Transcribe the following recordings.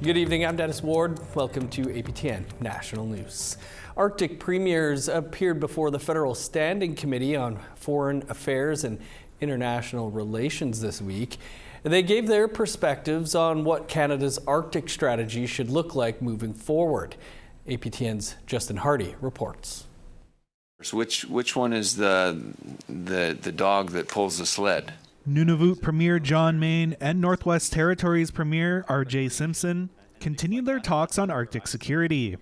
Good evening, I'm Dennis Ward. Welcome to APTN National News. Arctic premiers appeared before the Federal Standing Committee on Foreign Affairs and International Relations this week. They gave their perspectives on what Canada's Arctic strategy should look like moving forward. APTN's Justin Hardy reports. Which one is the dog that pulls the sled? Nunavut Premier John Mayne and Northwest Territories Premier R.J. Simpson continued their talks on Arctic security.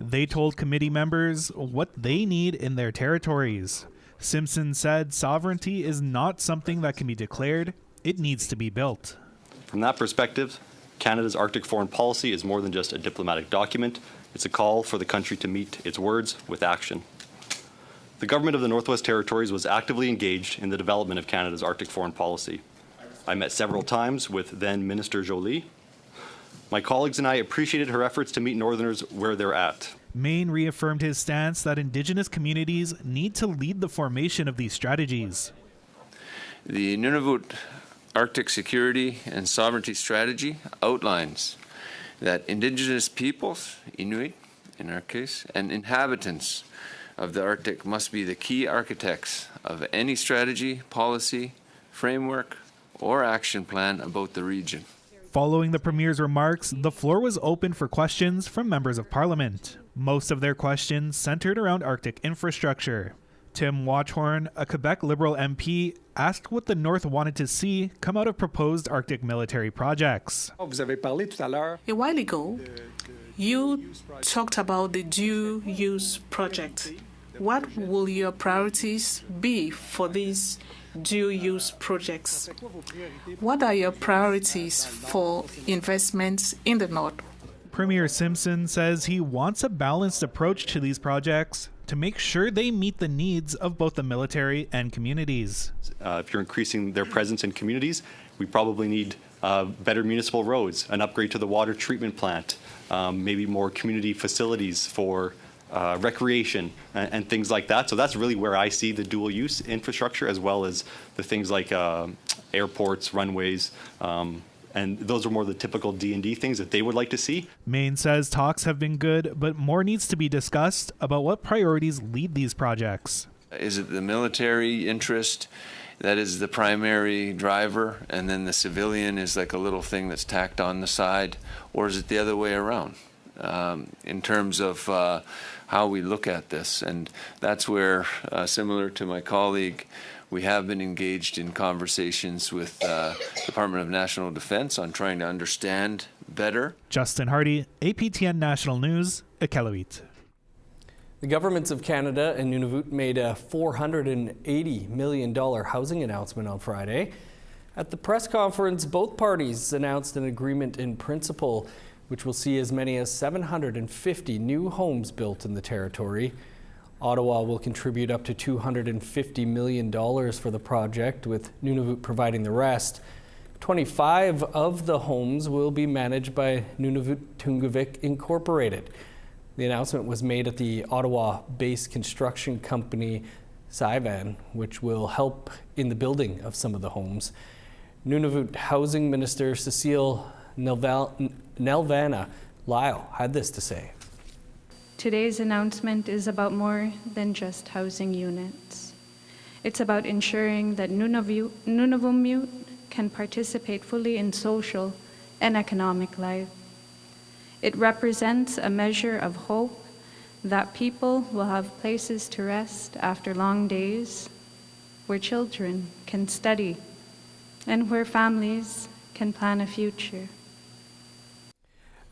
They told committee members what they need in their territories. Simpson said sovereignty is not something that can be declared, it needs to be built. From that perspective, Canada's Arctic foreign policy is more than just a diplomatic document. It's a call for the country to meet its words with action. The government of the Northwest Territories was actively engaged in the development of Canada's Arctic foreign policy. I met several times with then Minister Jolie. My colleagues and I appreciated her efforts to meet Northerners where they're at. Mayne reaffirmed his stance that Indigenous communities need to lead the formation of these strategies. The Nunavut Arctic Security and Sovereignty Strategy outlines that Indigenous peoples, Inuit in our case, and inhabitants of the Arctic must be the key architects of any strategy, policy, framework, or action plan about the region. Following the Premier's remarks, the floor was open for questions from members of Parliament. Most of their questions centered around Arctic infrastructure. Tim Watchorn, a Quebec Liberal MP, asked what the North wanted to see come out of proposed Arctic military projects. A while ago, you talked about the dual-use project. What will your priorities be for these dual-use projects? What are your priorities for investments in the North? Premier Simpson says he wants a balanced approach to these projects to make sure they meet the needs of both the military and communities. If you're increasing their presence in communities, we probably need better municipal roads, an upgrade to the water treatment plant, maybe more community facilities for recreation and things like that. So that's really where I see the dual use infrastructure, as well as the things like airports, runways, and those are more the typical D&D things that they would like to see. Mayne says talks have been good, but more needs to be discussed about what priorities lead these projects. Is it the military interest that is the primary driver, and then the civilian is like a little thing that's tacked on the side, or is it the other way around in terms of how we look at this? And that's where, similar to my colleague, we have been engaged in conversations with Department of National Defense on trying to understand better. Justin Hardy, APTN National News, Iqaluit. The governments of Canada and Nunavut made a $480 million housing announcement on Friday. At the press conference, both parties announced an agreement in principle, which will see as many as 750 new homes built in the territory. Ottawa will contribute up to $250 million for the project, with Nunavut providing the rest. 25 of the homes will be managed by Nunavut Tunngavik Incorporated. The announcement was made at the Ottawa-based construction company Sivan, which will help in the building of some of the homes. Nunavut Housing Minister Cecile Nelvana Lyle had this to say. Today's announcement is about more than just housing units. It's about ensuring that Nunavummiut can participate fully in social and economic life. It represents a measure of hope that people will have places to rest after long days, where children can study, and where families can plan a future.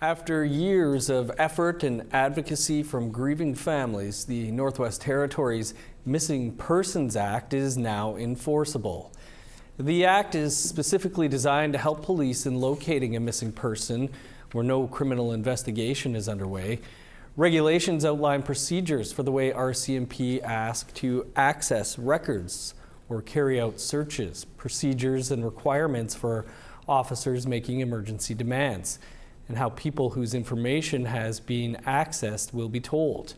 After years of effort and advocacy from grieving families, the Northwest Territories Missing Persons Act is now enforceable. The act is specifically designed to help police in locating a missing person where no criminal investigation is underway. Regulations outline procedures for the way RCMP ask to access records or carry out searches, procedures and requirements for officers making emergency demands, and how people whose information has been accessed will be told.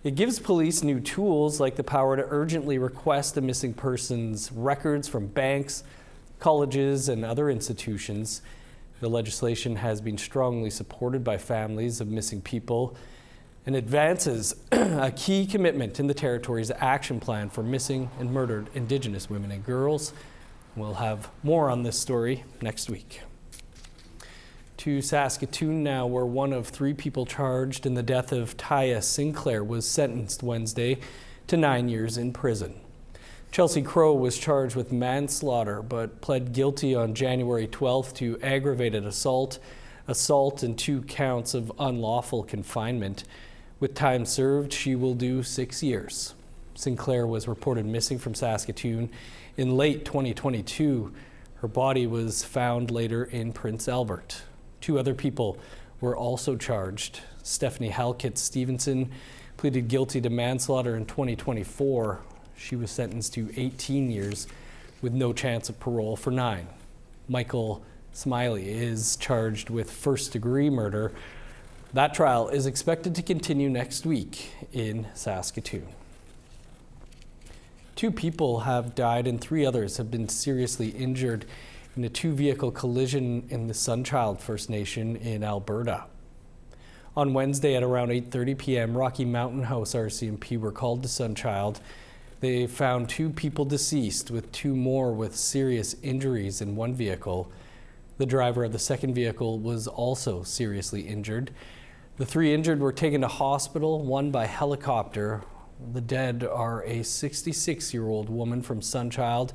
It gives police new tools like the power to urgently request a missing person's records from banks, colleges, and other institutions. The legislation has been strongly supported by families of missing people and advances a key commitment in the Territory's action plan for missing and murdered Indigenous women and girls. We'll have more on this story next week. To Saskatoon now, where one of 3 people charged in the death of Taya Sinclair was sentenced Wednesday to 9 years in prison. Chelsea Crow was charged with manslaughter but pled guilty on January 12th to aggravated assault, and 2 counts of unlawful confinement. With time served, she will do 6 years. Sinclair was reported missing from Saskatoon in late 2022. Her body was found later in Prince Albert. 2 other people were also charged. Stephanie Halkett Stevenson pleaded guilty to manslaughter in 2024. She was sentenced to 18 years with no chance of parole for 9. Michael Smiley is charged with first-degree murder. That trial is expected to continue next week in Saskatoon. 2 people have died and 3 others have been seriously injured in a 2-vehicle collision in the Sunchild First Nation in Alberta. On Wednesday at around 8:30 p.m., Rocky Mountain House RCMP were called to Sunchild. They found 2 people deceased, with 2 more with serious injuries in 1 vehicle. The driver of the second vehicle was also seriously injured. The 3 injured were taken to hospital, 1 by helicopter. The dead are a 66-year-old woman from Sunchild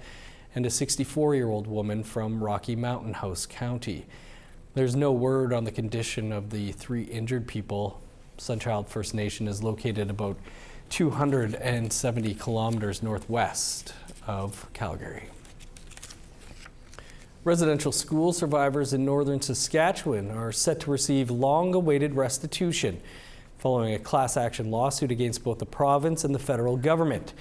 and a 64-year-old woman from Rocky Mountain House County. There's no word on the condition of the 3 injured people. Sunchild First Nation is located about 270 kilometers northwest of Calgary. Residential school survivors in northern Saskatchewan are set to receive long-awaited restitution following a class action lawsuit against both the province and the federal government.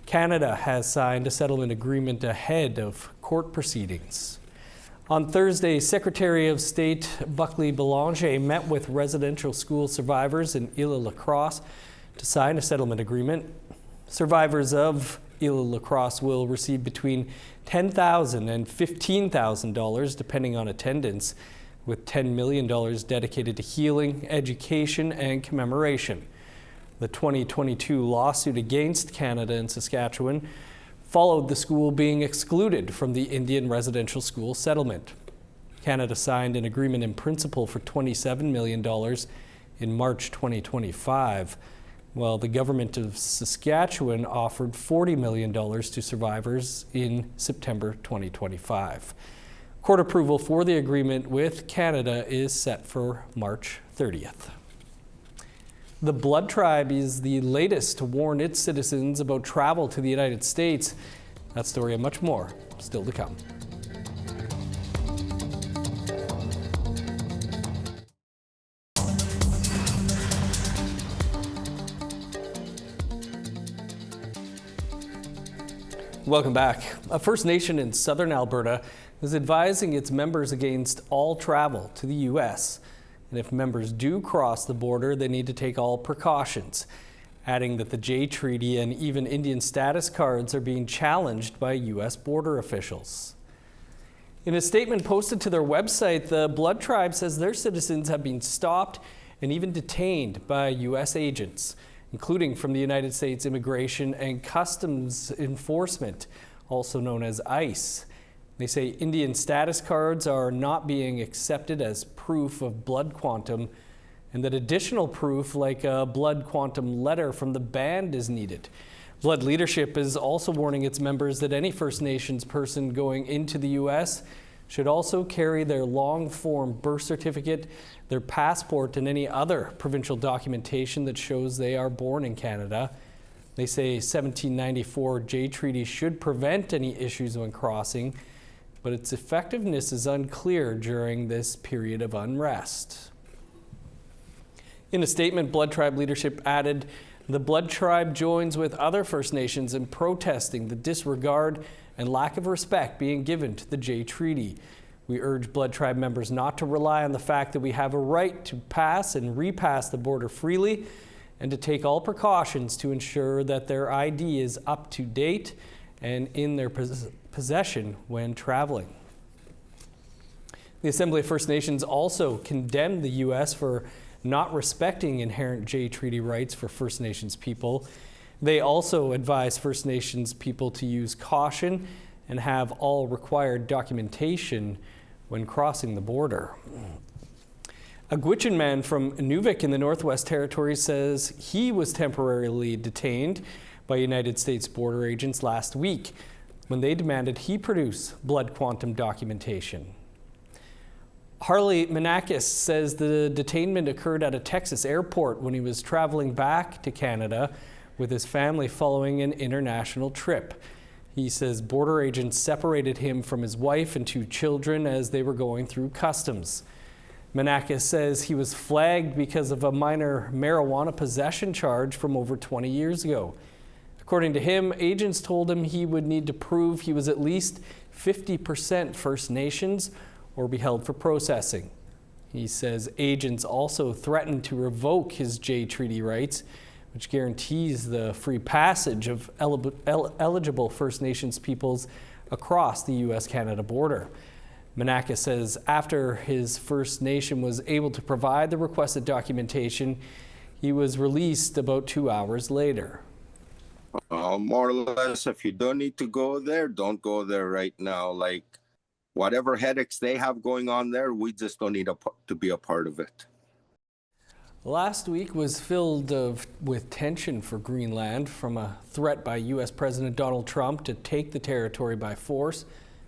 Canada has signed a settlement agreement ahead of court proceedings. On Thursday, Secretary of State Buckley Belanger met with residential school survivors in Île-à-la-Crosse to sign a settlement agreement. Survivors of Île-à-la-Crosse will receive between $10,000 and $15,000 depending on attendance, with $10 million dedicated to healing, education, and commemoration. The 2022 lawsuit against Canada and Saskatchewan followed the school being excluded from the Indian residential school settlement. Canada signed an agreement in principle for $27 million in March 2025, while the government of Saskatchewan offered $40 million to survivors in September 2025. Court approval for the agreement with Canada is set for March 30th. The Blood Tribe is the latest to warn its citizens about travel to the United States. That story and much more still to come. Welcome back. A First Nation in southern Alberta is advising its members against all travel to the U.S. And if members do cross the border, they need to take all precautions, adding that the Jay Treaty and even Indian status cards are being challenged by U.S. border officials. In a statement posted to their website, the Blood Tribe says their citizens have been stopped and even detained by U.S. agents, including from the United States Immigration and Customs Enforcement, also known as ICE. They say Indian status cards are not being accepted as proof of blood quantum, and that additional proof like a blood quantum letter from the band is needed. Blood Leadership is also warning its members that any First Nations person going into the U.S. should also carry their long-form birth certificate, their passport, and any other provincial documentation that shows they are born in Canada. They say 1794 Jay Treaty should prevent any issues when crossing, but its effectiveness is unclear during this period of unrest. In a statement, Blood Tribe leadership added, "The Blood Tribe joins with other First Nations in protesting the disregard and lack of respect being given to the Jay Treaty. We urge Blood Tribe members not to rely on the fact that we have a right to pass and repass the border freely, and to take all precautions to ensure that their ID is up to date and in their possession when traveling." The Assembly of First Nations also condemned the U.S. for not respecting inherent Jay Treaty rights for First Nations people. They also advised First Nations people to use caution and have all required documentation when crossing the border. A Gwich'in man from Nunavut in the Northwest Territories says he was temporarily detained by United States border agents last week when they demanded he produce blood quantum documentation. Harley Manakis says the detainment occurred at a Texas airport when he was traveling back to Canada with his family following an international trip. He says border agents separated him from his wife and 2 children as they were going through customs. Manakis says he was flagged because of a minor marijuana possession charge from over 20 years ago. According to him, agents told him he would need to prove he was at least 50% First Nations or be held for processing. He says agents also threatened to revoke his Jay Treaty rights, which guarantees the free passage of eligible First Nations peoples across the U.S.-Canada border. Manakis says after his First Nation was able to provide the requested documentation, he was released about 2 hours later. More or less, if you don't need to go there, don't go there right now. Like, whatever headaches they have going on there, we just don't need to be a part of it. Last week was filled with tension for Greenland, from a threat by U.S. President Donald Trump to take the territory by force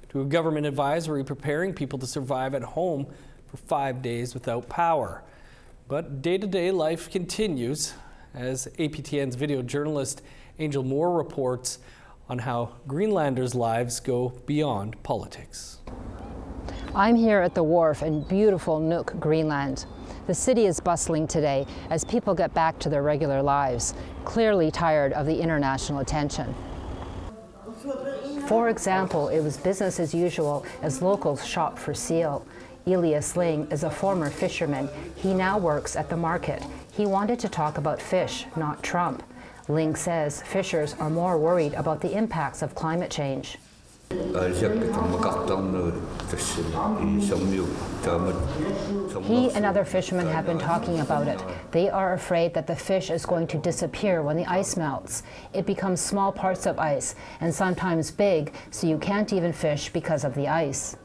to a government advisory preparing people to survive at home for 5 days without power. But day-to-day life continues as APTN's video journalist Angel Moore reports on how Greenlanders' lives go beyond politics. I'm here at the wharf in beautiful Nuuk, Greenland. The city is bustling today as people get back to their regular lives, clearly tired of the international attention. For example, it was business as usual as locals shop for seal. Elias Ling is a former fisherman. He now works at the market. He wanted to talk about fish, not Trump. Ling says fishers are more worried about the impacts of climate change. He and other fishermen have been talking about it. They are afraid that the fish is going to disappear when the ice melts. It becomes small parts of ice, and sometimes big, so you can't even fish because of the ice.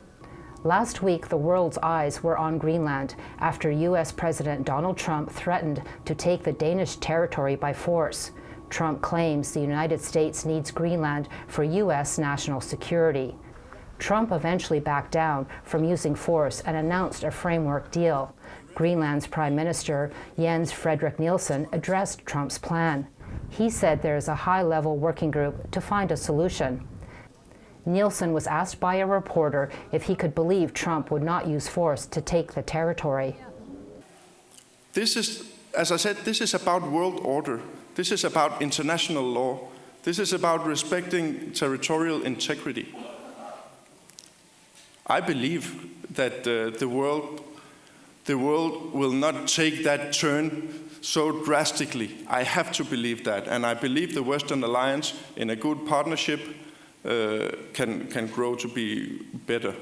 Last week, the world's eyes were on Greenland after U.S. President Donald Trump threatened to take the Danish territory by force. Trump claims the United States needs Greenland for U.S. national security. Trump eventually backed down from using force and announced a framework deal. Greenland's Prime Minister, Jens Frederik Nielsen, addressed Trump's plan. He said there is a high-level working group to find a solution. Nielsen was asked by a reporter if he could believe Trump would not use force to take the territory. This is, as I said, this is about world order. This is about international law. This is about respecting territorial integrity. I believe that the world will not take that turn so drastically. I have to believe that, and I believe the Western Alliance, in a good partnership, can grow to be better.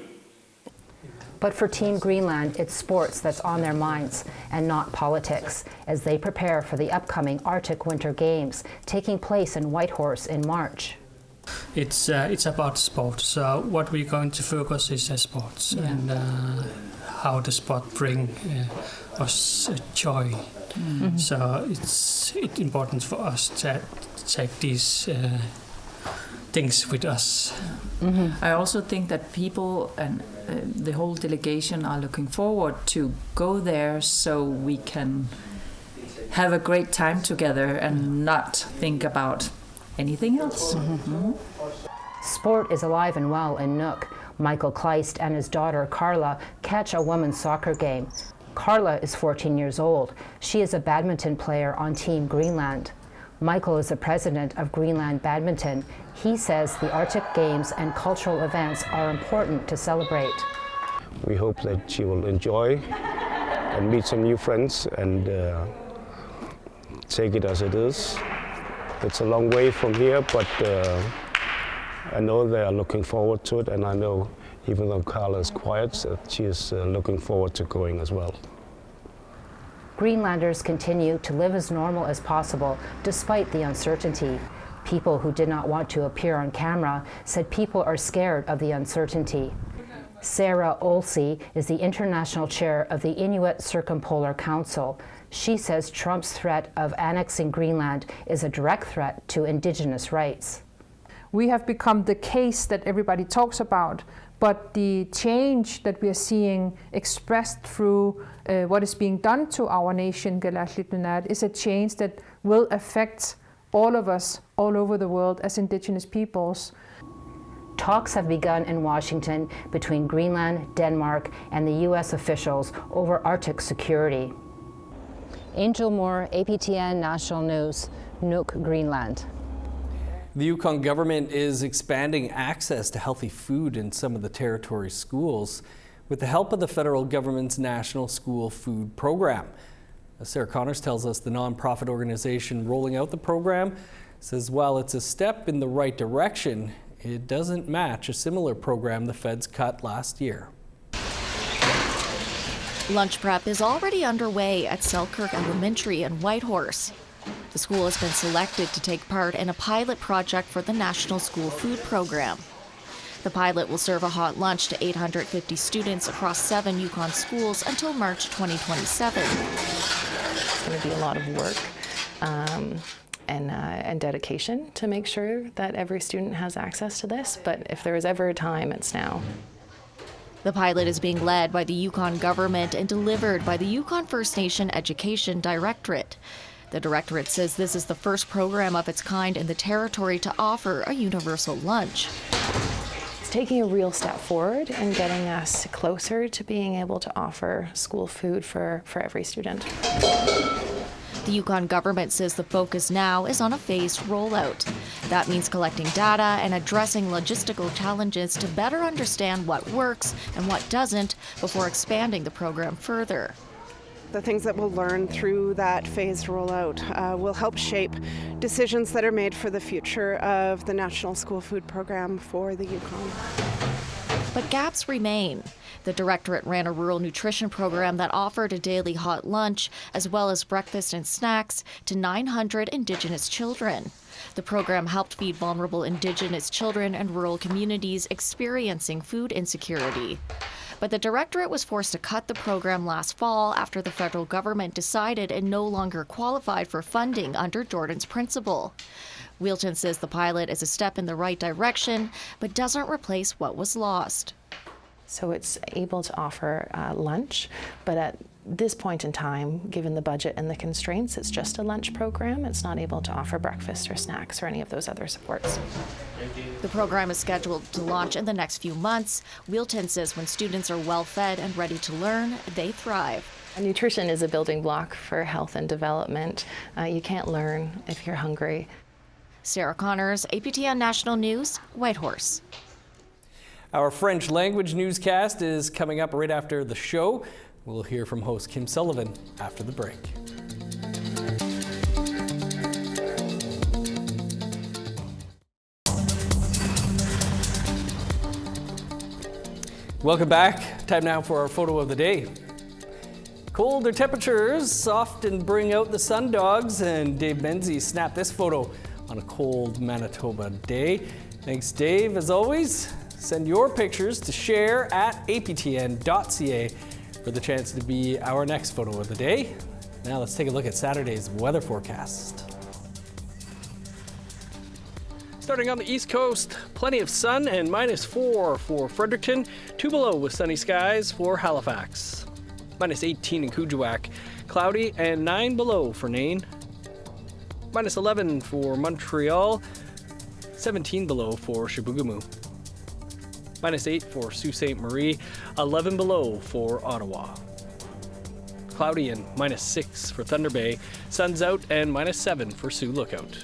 But for Team Greenland, it's sports that's on their minds and not politics as they prepare for the upcoming Arctic Winter Games taking place in Whitehorse in March. It's about sports. So what we're going to focus is sports and how the sport bring us joy. Mm-hmm. So it's important for us to take these things with us. Mm-hmm. I also think that people and the whole delegation are looking forward to go there so we can have a great time together and not think about anything else. Mm-hmm. Sport is alive and well in Nuuk. Michael Kleist and his daughter Carla catch a women's soccer game. Carla is 14 years old. She is a badminton player on Team Greenland. Michael is the president of Greenland Badminton. He says the Arctic Games and cultural events are important to celebrate. We hope that she will enjoy and meet some new friends and take it as it is. It's a long way from here, but I know they are looking forward to it, and I know even though Carla is quiet, she is looking forward to going as well. Greenlanders continue to live as normal as possible despite the uncertainty. People who did not want to appear on camera said people are scared of the uncertainty. Sarah Olsey is the international chair of the Inuit Circumpolar Council. She says Trump's threat of annexing Greenland is a direct threat to Indigenous rights. We have become the case that everybody talks about, but the change that we are seeing expressed through what is being done to our nation, Nunavut, is a change that will affect all of us all over the world as Indigenous peoples. Talks have begun in Washington between Greenland, Denmark, and the U.S. officials over Arctic security. Angel Moore, APTN National News, Nuuk, Greenland. The Yukon government is expanding access to healthy food in some of the territory's schools with the help of the federal government's National School Food Program. As Sarah Connors tells us, the nonprofit organization rolling out the program says while it's a step in the right direction, it doesn't match a similar program the feds cut last year. Lunch prep is already underway at Selkirk Elementary in Whitehorse. The school has been selected to take part in a pilot project for the National School Food Program. The pilot will serve a hot lunch to 850 students across 7 Yukon schools until March 2027. It's going to be a lot of work and dedication to make sure that every student has access to this, but if there is ever a time, it's now. The pilot is being led by the Yukon government and delivered by the Yukon First Nation Education Directorate. The Directorate says this is the first program of its kind in the territory to offer a universal lunch. It's taking a real step forward and getting us closer to being able to offer school food for every student. The Yukon government says the focus now is on a phased rollout. That means collecting data and addressing logistical challenges to better understand what works and what doesn't before expanding the program further. The things that we'll learn through that phased rollout will help shape decisions that are made for the future of the National School Food Program for the Yukon. But gaps remain. The Directorate ran a rural nutrition program that offered a daily hot lunch as well as breakfast and snacks to 900 Indigenous children. The program helped feed vulnerable Indigenous children in rural communities experiencing food insecurity. But the Directorate was forced to cut the program last fall after the federal government decided it no longer qualified for funding under Jordan's principle. Wheelton says the pilot is a step in the right direction, but doesn't replace what was lost. So it's able to offer lunch, but at this point in time, given the budget and the constraints, it's just a lunch program. It's not able to offer breakfast or snacks or any of those other supports. The program is scheduled to launch in the next few months. Wheelton says when students are well fed and ready to learn, they thrive. Nutrition is a building block for health and development. You can't learn if you're hungry. Sarah Connors, APTN National News, Whitehorse. Our French language newscast is coming up right after the show. We'll hear from host Kim Sullivan after the break. Welcome back. Time now for our photo of the day. Colder temperatures often bring out the sun dogs, and Dave Menzies snapped this photo on a cold Manitoba day. Thanks, Dave, as always. Send your pictures to share at aptn.ca for the chance to be our next photo of the day. Now let's take a look at Saturday's weather forecast. Starting on the East Coast, plenty of sun and -4 for Fredericton, 2 below with sunny skies for Halifax. -18 in Kuujjuaq, cloudy and 9 below for Nain. -11 for Montreal, 17 below for Chibougamau. -8 for Sault Ste. Marie, 11 below for Ottawa. Cloudy and -6 for Thunder Bay, sun's out and -7 for Sioux Lookout.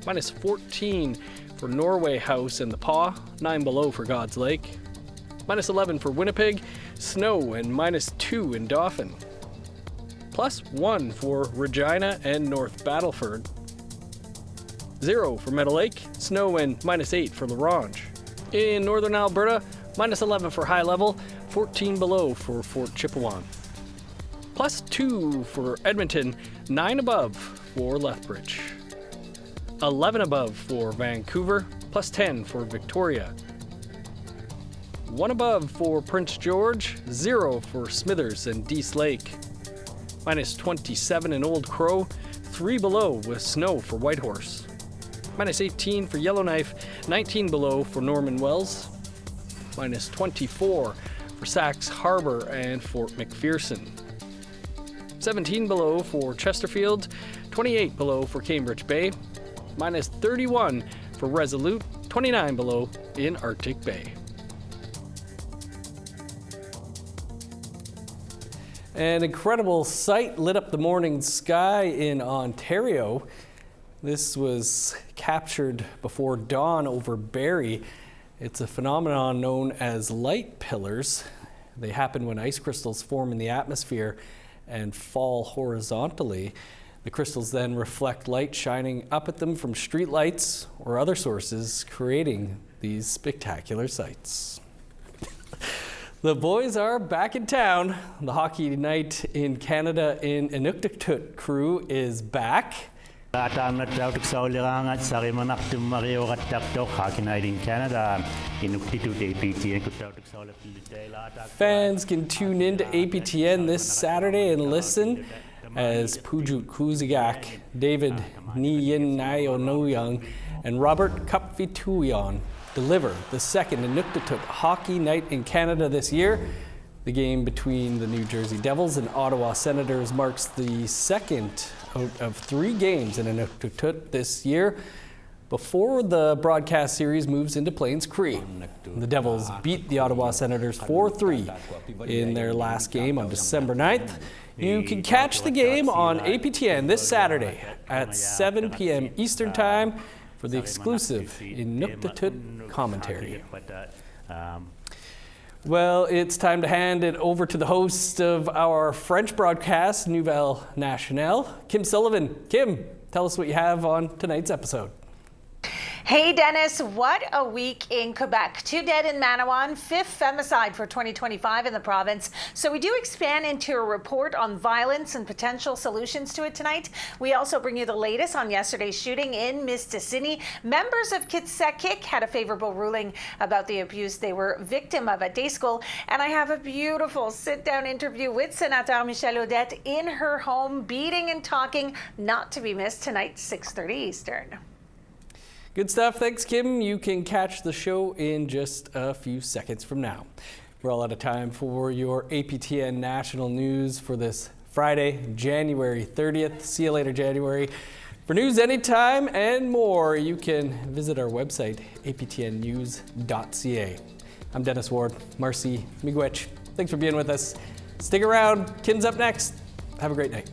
-14 for Norway House and the Paw, 9 below for God's Lake. -11 for Winnipeg, snow and -2 in Dauphin. +1 for Regina and North Battleford. 0 for Meadow Lake, snow and -8 for La Ronge. In northern Alberta, Minus 11 for High Level, 14 below for Fort Chipewyan. Plus 2 for Edmonton, 9 above for Lethbridge. 11 above for Vancouver, plus 10 for Victoria. 1 above for Prince George, 0 for Smithers and Dease Lake. Minus 27 in Old Crow, 3 below with snow for Whitehorse. Minus 18 for Yellowknife, 19 below for Norman Wells. Minus 24 for Sax Harbor and Fort McPherson. 17 below for Chesterfield, 28 below for Cambridge Bay. Minus 31 for Resolute, 29 below in Arctic Bay. An incredible sight lit up the morning sky in Ontario. This was captured before dawn over Barrie. It's a phenomenon known as light pillars. They happen when ice crystals form in the atmosphere and fall horizontally. The crystals then reflect light shining up at them from street lights or other sources, creating these spectacular sights. The boys are back in town. The Hockey Night in Canada in Inuktitut crew is back. Fans can tune in to APTN this Saturday and listen as Pujuk Kuzigak, David Niyenayonoyang, and Robert Kapvituyan deliver the second Inuktitut Hockey Night in Canada this year. The game between the New Jersey Devils and Ottawa Senators marks the second out of 3 games in Inuktitut this year before the broadcast series moves into Plains Cree. The Devils beat the Ottawa Senators 4-3 in their last game on December 9th. You can catch the game on APTN this Saturday at 7 p.m. Eastern Time for the exclusive Inuktitut commentary. Well, it's time to hand it over to the host of our French broadcast, Nouvelle Nationale, Kim Sullivan. Kim, tell us what you have on tonight's episode. Hey Dennis, what a week in Quebec. 2 dead in Manawan, 5th femicide for 2025 in the province. So we do expand into a report on violence and potential solutions to it tonight. We also bring you the latest on yesterday's shooting in Mistassini. Members of Kitsekik had a favorable ruling about the abuse they were victim of at day school. And I have a beautiful sit-down interview with Senator Michelle Odette in her home, beating and talking, not to be missed tonight, 6:30 Eastern. Good stuff. Thanks, Kim. You can catch the show in just a few seconds from now. We're all out of time for your APTN National News for this Friday, January 30th. See you later, January. For news anytime and more, you can visit our website, aptnnews.ca. I'm Dennis Ward. Marcy Miigwech. Thanks for being with us. Stick around. Kim's up next. Have a great night.